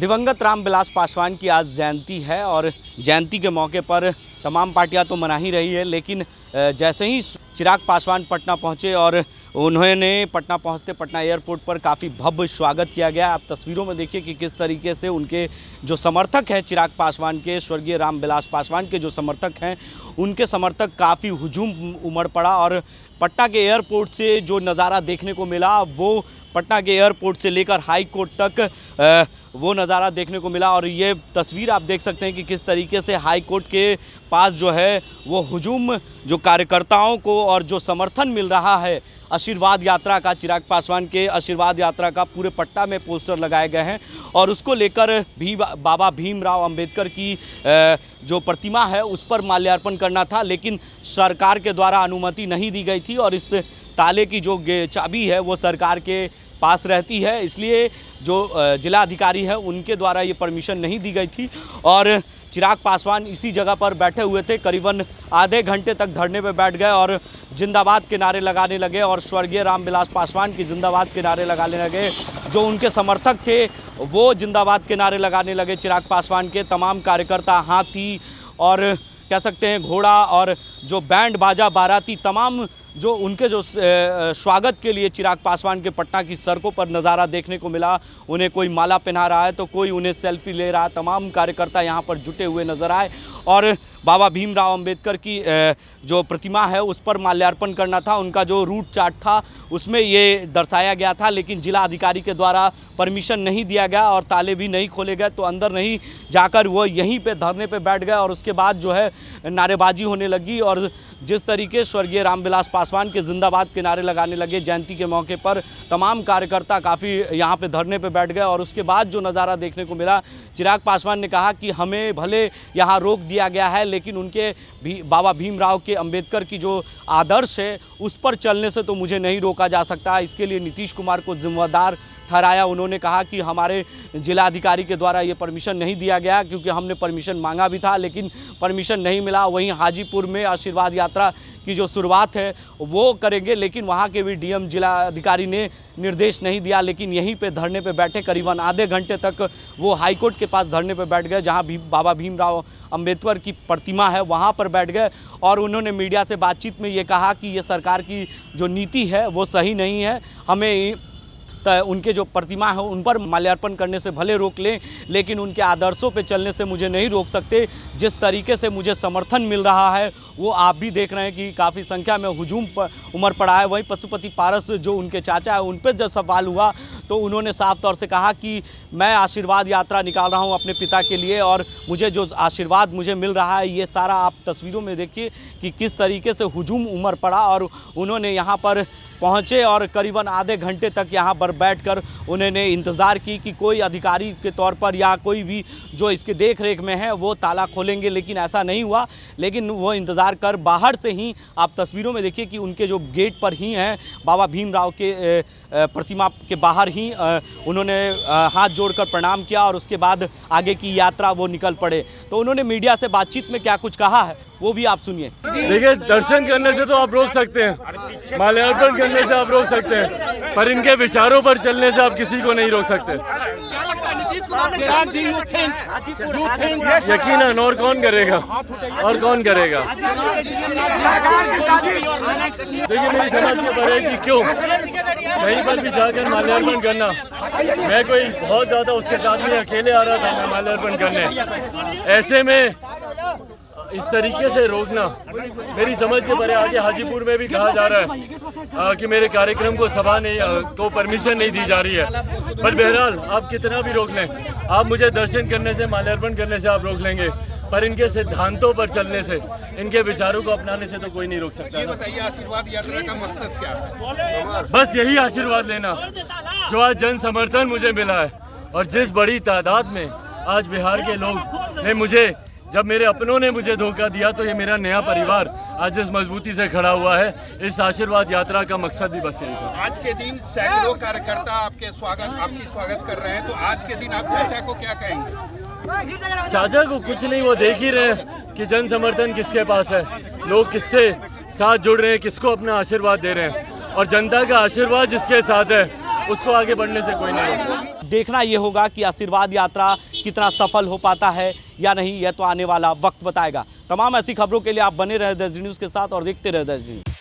दिवंगत रामविलास पासवान की आज जयंती है और जयंती के मौके पर तमाम पार्टियां तो मना ही रही है, लेकिन जैसे ही चिराग पासवान पटना पहुंचे और उन्होंने पटना पहुंचते पटना एयरपोर्ट पर काफ़ी भव्य स्वागत किया गया। आप तस्वीरों में देखिए कि किस तरीके से उनके जो समर्थक हैं चिराग पासवान के, स्वर्गीय रामविलास पासवान के जो समर्थक हैं, उनके समर्थक काफ़ी हुजूम उमड़ पड़ा और पटना के एयरपोर्ट से जो नज़ारा देखने को मिला वो पटना के एयरपोर्ट से लेकर हाई कोर्ट तक वो नज़ारा देखने को मिला। और ये तस्वीर आप देख सकते हैं कि किस तरीके से हाई कोर्ट के पास जो है वो हुजूम जो कार्यकर्ताओं को और जो समर्थन मिल रहा है आशीर्वाद यात्रा का, चिराग पासवान के आशीर्वाद यात्रा का पूरे पटना में पोस्टर लगाए गए हैं और उसको लेकर भी बाबा भीमराव अंबेडकर की जो प्रतिमा है उस पर माल्यार्पण करना था, लेकिन सरकार के द्वारा अनुमति नहीं दी गई थी और इस ताले की जो चाबी है वो सरकार के पास रहती है, इसलिए जो जिला अधिकारी है उनके द्वारा ये परमिशन नहीं दी गई थी और चिराग पासवान इसी जगह पर बैठे हुए थे। करीबन आधे घंटे तक धरने पर बैठ गए और जिंदाबाद के नारे लगाने लगे और स्वर्गीय रामविलास पासवान की जिंदाबाद के नारे लगाने लगे। जो उनके समर्थक थे वो जिंदाबाद के नारे लगाने लगे चिराग पासवान के। तमाम कार्यकर्ता, हाथी और कह सकते हैं घोड़ा और जो बैंड बाजा बाराती, तमाम जो उनके जो स्वागत के लिए चिराग पासवान के पटना की सड़कों पर नज़ारा देखने को मिला। उन्हें कोई माला पहना रहा है तो कोई उन्हें सेल्फी ले रहा है। तमाम कार्यकर्ता यहाँ पर जुटे हुए नजर आए और बाबा भीमराव अंबेडकर की जो प्रतिमा है उस पर माल्यार्पण करना था। उनका जो रूट चार्ट था उसमें ये दर्शाया गया था, लेकिन जिला अधिकारी के द्वारा परमिशन नहीं दिया गया और ताले भी नहीं खोले गए, तो अंदर नहीं जाकर वो यहीं पे धरने पे बैठ गए और उसके बाद जो है नारेबाजी होने लगी और जिस तरीके स्वर्गीय रामविलास पासवान के जिंदाबाद के नारे लगाने लगे जयंती के मौके पर, तमाम कार्यकर्ता काफ़ी यहाँ पे धरने पे बैठ गए और उसके बाद जो नज़ारा देखने को मिला, चिराग पासवान ने कहा कि हमें भले यहाँ रोक दिया गया है लेकिन उनके बाबा भीमराव के अंबेडकर की जो आदर्श है उस पर चलने से तो मुझे नहीं रोका जा सकता। इसके लिए नीतीश कुमार को जिम्मेदार ठहराया। उन्होंने कहा कि हमारे जिला अधिकारी के द्वारा ये परमिशन नहीं दिया गया क्योंकि हमने परमिशन मांगा भी था लेकिन परमिशन नहीं मिला। वहीं हाजीपुर में आशीर्वाद यात्रा की जो शुरुआत है वो करेंगे, लेकिन वहाँ के भी डीएम जिला अधिकारी ने निर्देश नहीं दिया, लेकिन यहीं पे धरने पे बैठे करीबन आधे घंटे तक वो हाईकोर्ट के पास धरने पे बैठ गए जहाँ भी बाबा भीमराव अंबेडकर की प्रतिमा है वहाँ पर बैठ गए और उन्होंने मीडिया से बातचीत में ये कहा कि ये सरकार की जो नीति है वो सही नहीं है। हमें उनके जो प्रतिमा है उन पर माल्यार्पण करने से भले रोक लें लेकिन उनके आदर्शों पे चलने से मुझे नहीं रोक सकते। जिस तरीके से मुझे समर्थन मिल रहा है वो आप भी देख रहे हैं कि काफ़ी संख्या में हुजूम उमड़ पड़ा है। वहीं पशुपति पारस जो उनके चाचा है उन पर जब सवाल हुआ तो उन्होंने साफ तौर से कहा कि मैं आशीर्वाद यात्रा निकाल रहा हूँ अपने पिता के लिए और मुझे जो आशीर्वाद मुझे मिल रहा है ये सारा आप तस्वीरों में देखिए कि किस तरीके से हुजूम उमड़ पड़ा और उन्होंने यहाँ पर पहुँचे और करीबन आधे घंटे तक यहाँ पर बैठकर उन्होंने इंतज़ार की कि कोई अधिकारी के तौर पर या कोई भी जो इसके देख रेख में है वो ताला खोलेंगे, लेकिन ऐसा नहीं हुआ। लेकिन वो इंतज़ार कर बाहर से ही आप तस्वीरों में देखिए कि उनके जो गेट पर ही हैं बाबा भीमराव के प्रतिमा के बाहर ही उन्होंने हाथ जोड़कर प्रणाम किया और उसके बाद आगे की यात्रा वो निकल पड़े। तो उन्होंने मीडिया से बातचीत में क्या कुछ कहा है वो भी आप सुनिए। देखिए, दर्शन करने से तो आप रोक सकते हैं, माल्यार्पण करने से आप रोक सकते हैं, पर इनके विचारों पर चलने से आप किसी को नहीं रोक सकते। यकीनन, और कौन करेगा, और कौन करेगा। देखिए, मेरी समझ में पड़े कि क्यों कहीं पर भी जाकर माल्यार्पण करना, मैं कोई बहुत ज्यादा उसके साथ में अकेले आ रहा था मैं माल्यार्पण करने, ऐसे में इस तरीके से रोकना मेरी समझ के परे। आगे हाजीपुर में भी कहा जा रहा है कि मेरे कार्यक्रम को सभा ने को परमिशन नहीं दी जा रही है, पर बहरहाल आप कितना भी रोक लें, आप मुझे दर्शन करने से, माल्यार्पण करने से आप रोक लेंगे, पर इनके सिद्धांतों पर चलने से, इनके विचारों को अपनाने से तो कोई नहीं रोक सकता। ये बताइए, आशीर्वाद यात्रा का मकसद क्या है? बस यही आशीर्वाद लेना जो आज जन समर्थन मुझे मिला है और जिस बड़ी तादाद में आज बिहार के लोग ने मुझे, जब मेरे अपनों ने मुझे धोखा दिया तो ये मेरा नया परिवार आज इस मजबूती से खड़ा हुआ है। इस आशीर्वाद यात्रा का मकसद भी बस यही था। आज के दिन सैकड़ों कार्यकर्ता आपकी स्वागत कर रहे हैं, तो आज के दिन आप चाचा को क्या कहेंगे? चाचा को कुछ नहीं, वो देख ही रहे हैं कि जन समर्थन किसके पास है, लोग किससे साथ जुड़ रहे हैं, किसको अपना आशीर्वाद दे रहे हैं और जनता का आशीर्वाद जिसके साथ है उसको आगे बढ़ने से कोई नहीं रोके। देखना ये होगा कि आशीर्वाद यात्रा कितना सफल हो पाता है या नहीं, यह तो आने वाला वक्त बताएगा। तमाम ऐसी खबरों के लिए आप बने रहे 10 न्यूज़ के साथ और देखते रहे 10 न्यूज़।